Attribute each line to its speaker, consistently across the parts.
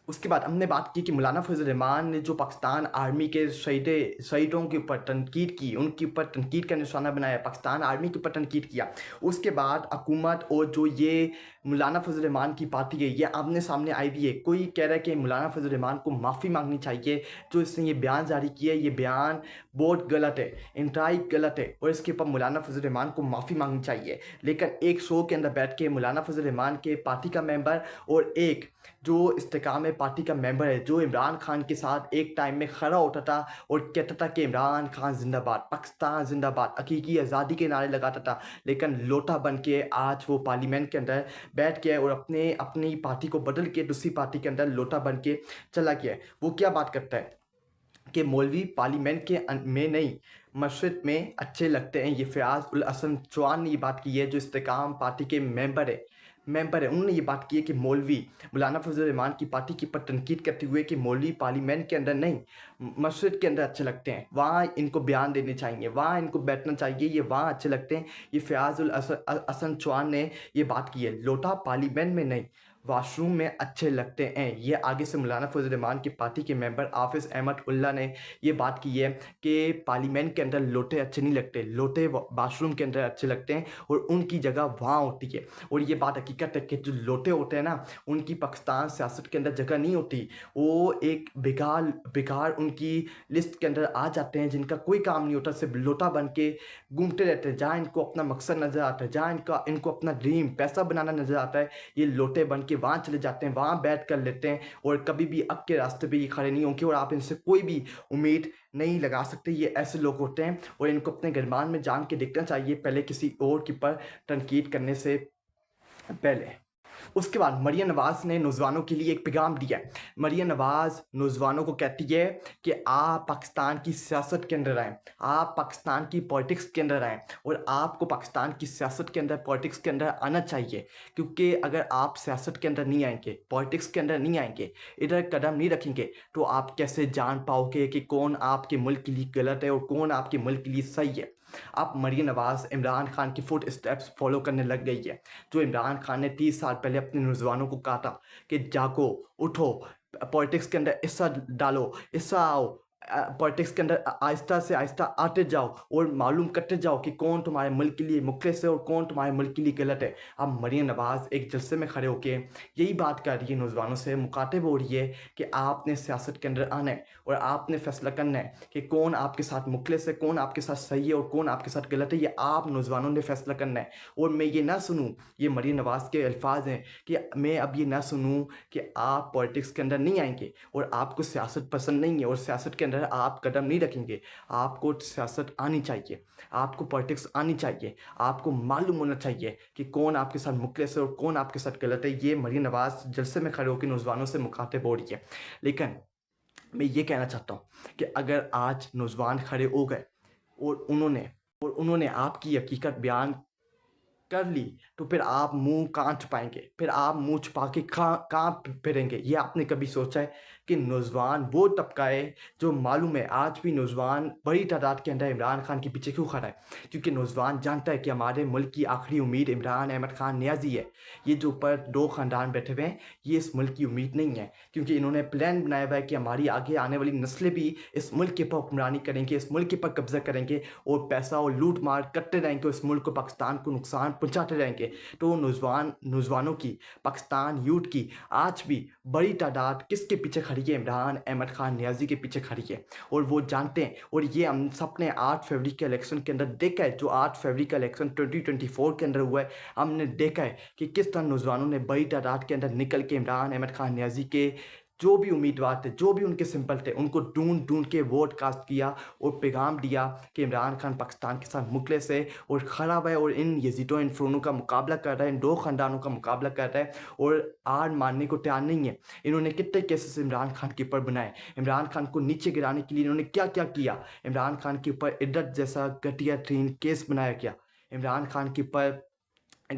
Speaker 1: اس کے بعد ہم نے بات کی کہ مولانا فضل الرحمان نے جو پاکستان آرمی کے شہیدوں کے اوپر تنقید کی، ان کے اوپر تنقید کا نشانہ بنایا، پاکستان آرمی کے اوپر تنقید کیا۔ اس کے بعد حکومت اور جو یہ مولانا فضل الرحمان کی پارٹی ہے یہ آمنے سامنے آئی ہوئی ہے۔ کوئی کہہ رہا ہے کہ مولانا فضل الرحمان کو معافی مانگنی چاہیے، جو اس نے یہ بیان جاری کیا ہے یہ بیان بہت غلط ہے، انتہائی غلط ہے، اور اس کے اوپر مولانا فضل الرحمان کو معافی مانگنی چاہیے۔ لیکن ایک شو کے اندر بیٹھ کے مولانا فضل الرحمان کے پارٹی کا ممبر اور ایک جو استحکام پارٹی کا ممبر ہے، جو عمران خان کے ساتھ ایک ٹائم میں کھڑا ہوتا تھا اور کہتا تھا کہ عمران خان زندہ باد، پاکستان زندہ باد، حقیقی آزادی کے نعرے لگاتا تھا، لیکن لوٹا بن کے آج وہ پارلیمنٹ کے اندر بیٹھ گیا اور اپنی پارٹی کو بدل کے دوسری پارٹی کے اندر لوٹا بن کے چلا گیا ہے۔ وہ کیا بات کرتا ہے کہ مولوی پارلیمنٹ کے میں نہیں مشرق میں اچھے لگتے ہیں۔ یہ فیاض الحسن چوہان نے یہ بات کی ہے، جو استحکام پارٹی کے ممبر ہے، انہوں نے یہ بات کی ہے کہ مولوی مولانا فضل الرحمان کی پارٹی کی پر تنقید کرتے ہوئے کہ مولوی پارلیمنٹ کے اندر نہیں مسجد کے اندر اچھے لگتے ہیں، وہاں ان کو بیان دینے چاہیے، وہاں ان کو بیٹھنا چاہیے، یہ وہاں اچھے لگتے ہیں۔ یہ فیاض الحسن چوہان نے یہ بات کی ہے، لوٹا پارلیمنٹ میں نہیں واش روم میں اچھے لگتے ہیں۔ یہ آگے سے مولانا فضل الرحمان کی پارٹی کے ممبر حافظ احمد اللہ نے یہ بات کی ہے کہ پارلیمنٹ کے اندر لوٹے اچھے نہیں لگتے، لوٹے واش روم کے اندر اچھے لگتے ہیں اور ان کی جگہ وہاں ہوتی ہے۔ اور یہ بات حقیقت ہے کہ جو لوٹے ہوتے ہیں نا، ان کی پاکستان سیاست کے اندر جگہ نہیں ہوتی، وہ ایک بیکار ان کی لسٹ کے اندر آ جاتے ہیں، جن کا کوئی کام نہیں ہوتا، صرف لوٹا بن کے گھومتے رہتے ہیں، جہاں ان کو اپنا مقصد نظر آتا ہے، جہاں ان کو اپنا ڈریم پیسہ بنانا نظر آتا ہے، یہ لوٹے بن کے وہاں چلے جاتے ہیں، وہاں بیٹھ کر لیتے ہیں اور کبھی بھی حق کے راستے پہ یہ کھڑے نہیں ہوں گے، اور آپ ان سے کوئی بھی امید نہیں لگا سکتے۔ یہ ایسے لوگ ہوتے ہیں اور ان کو اپنے گرمان میں جان کے دیکھنا چاہیے پہلے کسی اور کے اوپر تنقید کرنے سے پہلے۔ اس کے بعد مریم نواز نے نوجوانوں کے لیے ایک پیغام دیا ہے۔ مریم نواز نوجوانوں کو کہتی ہے کہ آپ پاکستان کی سیاست کے اندر آئیں، آپ پاکستان کی پولیٹکس کے اندر آئیں، اور آپ کو پاکستان کی سیاست کے اندر پولیٹکس کے اندر آنا چاہیے، کیونکہ اگر آپ سیاست کے اندر نہیں آئیں گے، پولیٹکس کے اندر نہیں آئیں گے، ادھر قدم نہیں رکھیں گے، تو آپ کیسے جان پاؤ گے کہ کون آپ کے ملک کے لیے غلط ہے اور کون آپ کے ملک کے لیے صحیح ہے۔ اب مریم نواز عمران خان کی فٹ اسٹیپس فالو کرنے لگ گئی ہے، جو عمران خان نے 30 سال پہلے اپنے نوجوانوں کو کہا تھا کہ جاگو، اٹھو، پولیٹکس کے اندر حصہ ڈالو، حصہ آؤ، پولیٹکس کے اندر آہستہ سے آہستہ آتے جاؤ اور معلوم کرتے جاؤ کہ کون تمہارے ملک کے لیے مخلص ہے اور کون تمہارے ملک کے لیے غلط ہے۔ اب مریم نواز ایک جلسے میں کھڑے ہو کے یہی بات کر رہی ہے، نوجوانوں سے مخاطب ہو رہی ہے کہ آپ نے سیاست کے اندر آنا ہے اور آپ نے فیصلہ کرنا ہے کہ کون آپ کے ساتھ مخلص ہے، کون آپ کے ساتھ صحیح ہے اور کون آپ کے ساتھ غلط ہے، یہ آپ نوجوانوں نے فیصلہ کرنا ہے۔ اور میں یہ نہ سنوں، یہ مریم نواز کے الفاظ ہیں کہ میں اب یہ نہ سنوں کہ آپ پولیٹکس کے اندر نہیں آئیں گے اور آپ کو سیاست پسند نہیں ہے اور سیاست کے اندر آپ قدم نہیں رکھیں گے۔ آپ کو سیاست آنی چاہیے، آپ کو پولیٹکس آنی چاہیے، آپ کو معلوم ہونا چاہیے کہ کون آپ کے ساتھ مخلص ہے اور کون آپ کے ساتھ غلط ہے۔ یہ مریم نواز جلسے میں کھڑے ہو کے نوجوانوں سے مخاطب ہو رہی ہے۔ لیکن میں یہ کہنا چاہتا ہوں کہ اگر آج نوجوان کھڑے ہو گئے اور انہوں نے آپ کی حقیقت بیان کر لی، تو پھر آپ منہ کہاں چھپائیں گے؟ پھر آپ منہ چھپا کے کہاں پھریں گے؟ یہ آپ نے کبھی سوچا ہے کہ نوجوان وہ طبقہ ہے جو معلوم ہے آج بھی نوجوان بڑی تعداد کے اندر عمران خان کے پیچھے کیوں کھڑا ہے؟ کیونکہ نوجوان جانتا ہے کہ ہمارے ملک کی آخری امید عمران احمد خان نیازی ہے۔ یہ جو اوپر دو خاندان بیٹھے ہوئے ہیں یہ اس ملک کی امید نہیں ہے، کیونکہ انہوں نے پلان بنایا ہوا ہے کہ ہماری آگے آنے والی نسلیں بھی اس ملک کے پر حکمرانی کریں گے، اس ملک کے پر قبضہ کریں گے اور پیسہ اور لوٹ مار کرتے رہیں گے، اس ملک کو پاکستان کو نقصان پہنچاتے رہیں گے۔ تو نوجوانوں کی، پاکستان یوتھ کی آج بھی بڑی تعداد کس کے پیچھے کھڑی ہے؟ عمران احمد خان نیازی کے پیچھے کھڑی ہے، اور وہ جانتے ہیں، اور یہ ہم سب نے 8 فروری کے الیکشن کے اندر دیکھا ہے، جو 8 فروری کا الیکشن 2024 کے اندر ہوا ہے، ہم نے دیکھا ہے کہ کس طرح نوجوانوں نے بڑی تعداد کے اندر نکل کے عمران احمد خان نیازی کے جو بھی امیدوار تھے، جو بھی ان کے سمپل تھے، ان کو ڈھونڈ کے ووٹ کاسٹ کیا اور پیغام دیا کہ عمران خان پاکستان کے ساتھ مخلص ہے اور کھڑا ہوا ہے اور ان یزیدوں ان فرونوں کا مقابلہ کر رہا ہے، ان دو خاندانوں کا مقابلہ کر رہا ہے اور ہار ماننے کو تیار نہیں ہے۔ انہوں نے کتنے کیسز عمران خان کے اوپر بنائے، عمران خان کو نیچے گرانے کے لیے انہوں نے کیا کیا کیا۔ عمران خان کے اوپر عدت جیسا گھٹیا ترین کیس بنایا گیا، عمران خان کے اوپر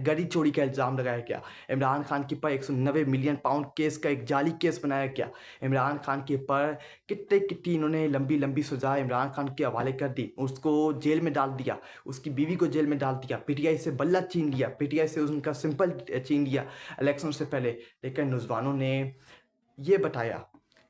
Speaker 1: گڑی چوری کا الزام لگایا گیا، عمران خان کے اوپر 190 ملین پاؤنڈ کیس کا ایک جعلی کیس بنایا گیا، عمران خان کے اوپر کتنی انہوں نے لمبی سزا عمران خان کے حوالے کر دی، اس کو جیل میں ڈال دیا، اس کی بیوی کو جیل میں ڈال دیا، پی ٹی آئی سے بلہ چھین لیا، پی ٹی آئی سے ان کا سمپل چھین لیا الیکشن سے پہلے۔ لیکن نوجوانوں نے ये बताया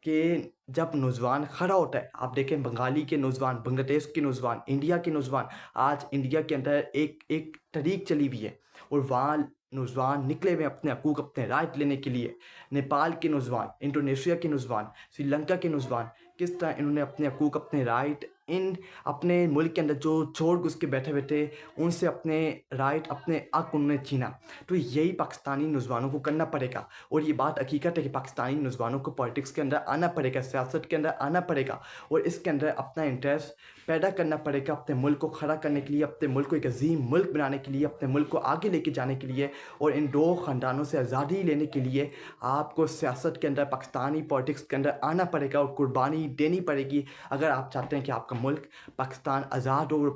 Speaker 1: कि जब नौजवान खड़ा होता है, आप देखें बंगाली के नौजवान, बांग्लादेश के नौजवान, इंडिया के नौजवान, आज इंडिया के अंदर एक एक तहरीक चली हुई है और वहाँ नौजवान निकले हुए अपने हकूक़, अपने राइट लेने के लिए। नेपाल के नौजवान, इंडोनेशिया के नौजवान, श्रीलंका के नौजवान, किस तरह इन्होंने अपने हकूक़, अपने राइट इन अपने मुल्क के अंदर जो छोड़ घुस के बैठे हुए थे, उनसे अपने राइट, अपने हक उन्होंने छीना। तो यही पाकिस्तानी नौजवानों को करना पड़ेगा और ये बात हकीकत है कि पाकिस्तानी नौजवानों को पॉलिटिक्स के अंदर आना पड़ेगा, सियासत के अंदर आना पड़ेगा और इसके अंदर अपना इंटरेस्ट पैदा करना पड़ेगा अपने मुल्क को खड़ा करने के लिए, अपने मुल्क को एक अजीम मुल्क बनाने के लिए, अपने मुल्क को आगे लेके जाने के लिए और इन दो ख़ानदानों से आज़ादी लेने के लिए आपको सियासत के अंदर, पाकिस्तानी पॉलिटिक्स के अंदर आना पड़ेगा और कुर्बानी देनी पड़ेगी अगर आप चाहते हैं कि आपका मुल्क पाकिस्तान आज़ाद हो और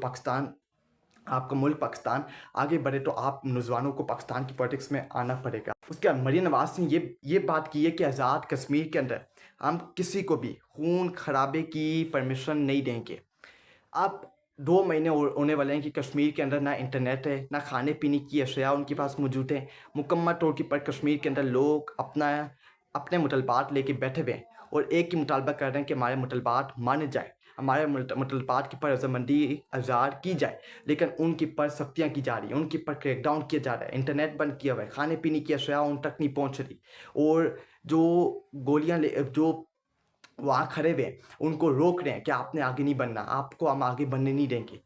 Speaker 1: आपका मुल्क पाकिस्तान आगे बढ़े। तो आप नौजवानों को पाकिस्तान की पॉलिटिक्स में आना पड़ेगा। उसके बाद मरीम नवाज़ ने ये बात की है कि आज़ाद कश्मीर के अंदर हम किसी को भी खून खराबे की परमिशन नहीं देंगे। अब 2 महीने होने वाले हैं कि कश्मीर के अंदर ना इंटरनेट है, ना खाने पीने की अशिया उनके पास मौजूद है। मुकम्मल तौर के पर कश्मीर के अंदर लोग अपने मुतलबात लेके बैठे हुए हैं और एक ही मुतालबा कर रहे हैं कि हमारे मुतलबात माने जाए, हमारे मुतलबात की पर रजामंदी अज़हार की जाए। लेकिन उनके पर सख्तियाँ की जा रही हैं, उनके पर क्रैकडाउन किया जा रहा है, इंटरनेट बंद किया हुआ है, खाने पीने की अशिया उन तक नहीं पहुँच रही और जो वहाँ खड़े हुए हैं, उनको रोक रहे हैं कि आपने आगे नहीं बढ़ना, आपको हम आगे बढ़ने नहीं देंगे।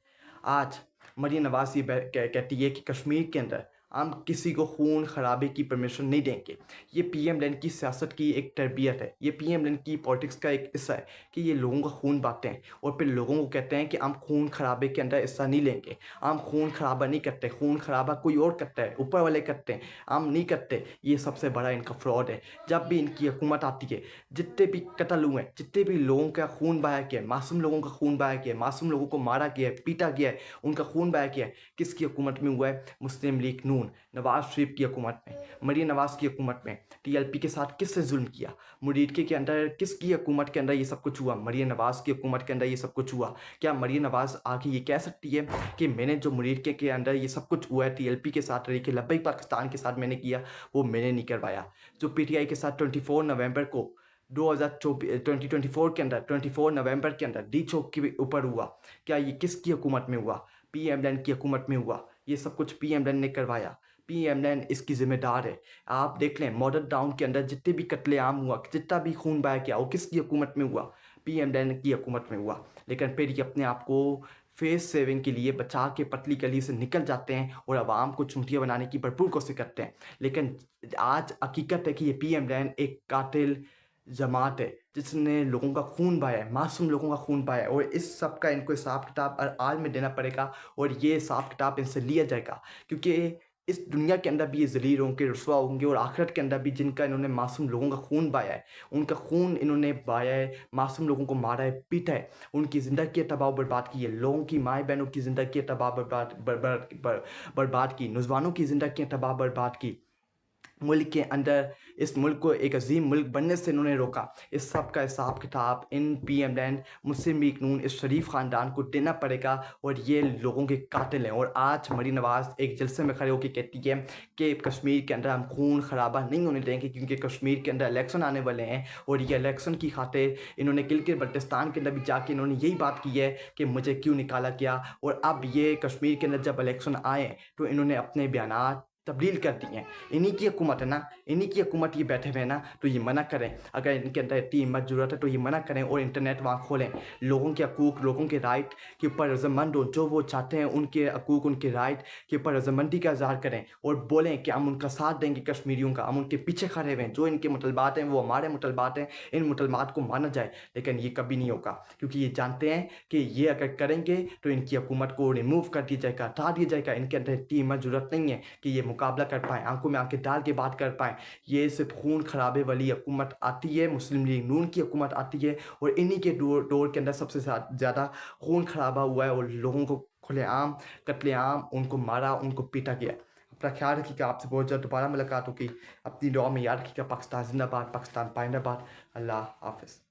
Speaker 1: आज मरीम नवाज़ ये कहती है कि कश्मीर के अंदर हम किसी को खून खराबे की परमिशन नहीं देंगे। ये पीएम लैंड की सियासत की एक तरबियत है, ये पीएम लैंड की पॉलिटिक्स का एक हिस्सा है कि ये लोगों का खून बांटते हैं और फिर लोगों को कहते हैं कि हम खून खराबे के अंदर हिस्सा नहीं लेंगे, हम खून खराबा नहीं करते, खून खराबा कोई और करता है, ऊपर वाले करते हैं, हम नहीं करते। ये सबसे बड़ा इनका फ्रॉड है। जब भी इनकी हुकूमत आती है, जितने भी कत्ल हुए हैं, जितने भी लोगों का खून बहाया गया है, मासूम लोगों का खून बहाया गया है, मासूम लोगों को मारा गया है, पीटा गया है, उनका खून बहाया गया है, किसकी हुकूमत में हुआ है? मुस्लिम लीग नून, नवाज शरीफ की हुकूमत में, मरीम नवाज की हुकूमत में। टीएलपी के साथ किसने जुल्म किया? मुरीदके के अंदर किसकी हुकूमत के अंदर ये सब कुछ हुआ? मरीम नवाज की हुकूमत के अंदर ये सब कुछ हुआ। क्या मरीम नवाज आके ये कह सकती है कि मैंने जो मुरीदके के अंदर ये सब कुछ हुआ है टीएलपी के साथ तरीके लब्बैक पाकिस्तान के साथ मैंने किया, वो मैंने नहीं करवाया। जो पीटीआई के साथ 24 नवंबर को 2024 के अंदर 24 नवंबर के अंदर डी चौक के ऊपर हुआ, क्या ये किसकी हुकूमत में हुआ? पीएम लैंड की हुकूमत में हुआ। ये सब कुछ पीएम लैंड ने करवाया, पीएम लैंड इसकी जिम्मेदार है। आप देख लें मॉडल टाउन के अंदर जितने भी कत्लेआम हुआ, जितना भी खून बहाया गया, वो किसकी हुकूमत में हुआ? पीएम लैंड की हुकूमत में हुआ। लेकिन फिर ये अपने आप को फेस सेविंग के लिए बचा के पतली गली से निकल जाते हैं और आवाम को चूंटियाँ बनाने की भरपूर कोशिश करते हैं। लेकिन आज हकीकत है कि ये पीएम लैंड एक कातिल जमात है जिसने लोगों का खून बहाया है, मासूम लोगों का खून बहाया है और इस सब का इनको हिसाब किताब हर हाल में देना पड़ेगा और ये हिसाब किताब इनसे लिया जाएगा क्योंकि इस दुनिया के अंदर भी ये ज़लील होंगे, रुसवा होंगे और आखिरत के अंदर भी जिनका इन्होंने मासूम लोगों का खून बहाया है, उनका खून इन्होंने बहाया है, मासूम लोगों को मारा है, पीटा है, उनकी ज़िंदगी तबाह बर्बाद की है, लोगों की माएँ बहनों की ज़िंदगी तबाह बर्बाद की, नौजवानों की ज़िंदगी तबाह बर्बाद की। मुल्क के अंदर इस मुल्क को एक अजीम मुल्क बनने से इन्होंने रोका। इस सब का हिसाब किताब इन पीएम लैंड, मुस्लिम लीग नून, इस शरीफ ख़ानदान को देना पड़ेगा और ये लोगों के कातिल हैं। और आज मरीम नवाज़ एक जलसे में खड़े होकर कहती है कि कश्मीर के अंदर हम खून खराबा नहीं होने देंगे क्योंकि कश्मीर के अंदर इलेक्शन आने वाले हैं और ये इलेक्शन की खातिर इन्होंने गिलगित बल्टिस्तान के अंदर भी जाके इन्होंने यही बात की है कि मुझे क्यों निकाला गया। और अब ये कश्मीर के अंदर जब इलेक्शन आए तो इन्होंने अपने बयानात तब्दील कर दिए हैं। इन्हीं की हुकूमत है ना, इन्हीं की हुकूमत ये बैठे हुए हैं ना, तो ये मना करें। अगर इनके अंदर इतनी हिम्मत ज़रूरत है तो ये मना करें और इंटरनेट वहाँ खोलें। लोगों के हकूक़, लोगों के राइट के ऊपर रज़ामंद हो, जो वो चाहते हैं उनके हकूक़, उनके राइट के ऊपर रज़ामंदी का इज़हार करें और बोलें कि हम उनका साथ देंगे कश्मीरियों का, हम उनके पीछे खड़े हुए हैं। जो इनके मुतलबात हैं वो हमारे मुतलबात हैं, इन मुतलबात को माना जाए। लेकिन ये कभी नहीं होगा क्योंकि ये जानते हैं कि ये अगर करेंगे तो इनकी हुकूमत को रिमूव कर दिया जाएगा, हटा दिया जाएगा। इनके अंदर इतनी हिम्मत ज़रूरत नहीं है कि ये मुकाबला कर पाएँ, आंखों में आंखें डाल के बात कर पाएँ। ये सिर्फ खून खराबे वाली हुकूमत आती है, मुस्लिम लीग नून की हुकूमत आती है और इन्हीं के दौर के अंदर सबसे ज़्यादा खून खराबा हुआ है और लोगों को खुलेआम कत्लेआम उनको मारा, उनको पीटा गया। अपना ख्याल रखिएगा, आपसे बहुत जल्द दोबारा मुलाकात होगी। अपनी दुआ में याद रखिएगा। पाकिस्तान जिंदाबाद, पाकिस्तान पाइंदाबाद। अल्लाह हाफ़िज़।